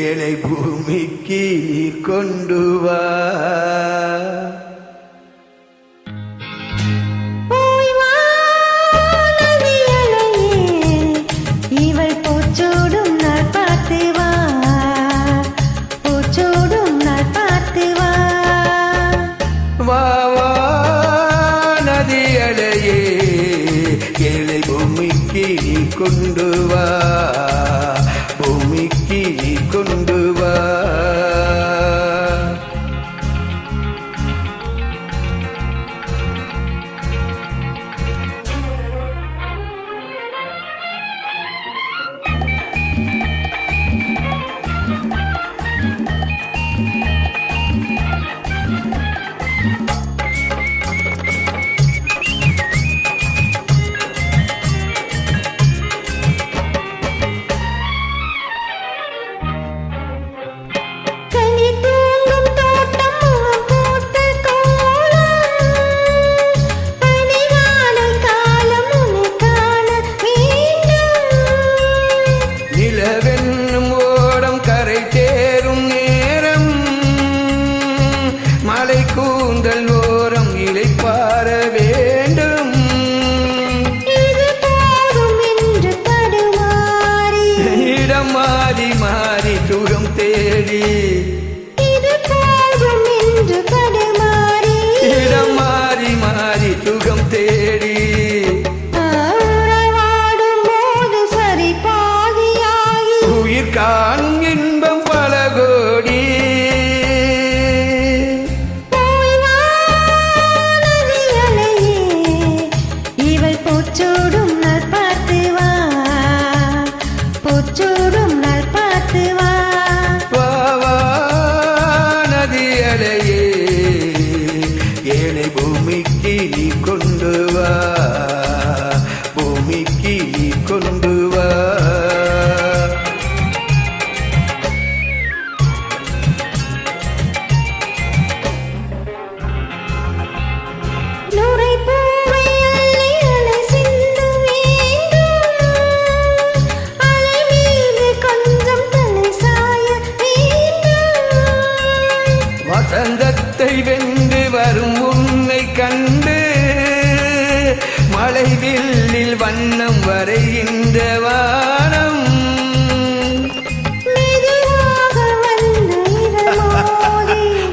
ஏழை பூமிக்கு நீர் கொண்டு வா. ஏழை பூமிக்கு நீ கொண்டு வா, பூமிக்கு நீ கொண்டு வா. கூந்தல் ஓரம் இளைப்பாற வேண்டும். இது போதும் என்று தடுமாறி இடம் மாறி மாறி சுகம் தேடி, இது போதும் என்று தடுமாறி இடம் மாறி மாறி சுகம் தேடி, உறவாடும் போது சரி பாதியாகி உயிர் காணும் இன்பம் பல கோடி. போச்சோடும் நாள் பார்த்து வா, போச்சோடும் நாள் பார்த்து வா. வா வா நதி அலையே, ஏழை பூமிக்கு நீ கொண்டு வா, பூமிக்கு நீ கொண்டு வா. வசந்தத்தை வென்று வரும் உன்னை கண்டு, மழை வில்லில் வண்ணம் வரைகின்ற வானம்,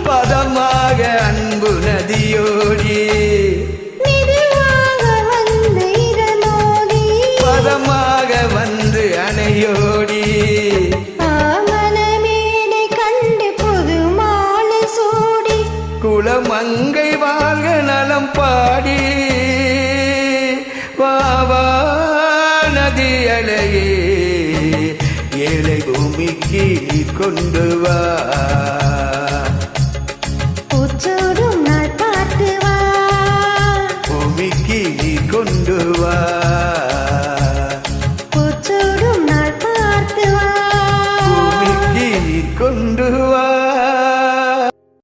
பதமாக அன்பு நதியோடி, பதமாக வந்து அணையோடி, குலமங்கை வாழ்க நலம் பாடி. வா நதி அலையே, ஏழை பூமிக்கு நீ கொண்டு வா, போச்சோடும் நாள் பார்த்து வா, பூமிக்கு நீ கொண்டு வா, போச்சோடும் நாள் பார்த்து வா, பூமிக்கு நீ கொண்டு வா.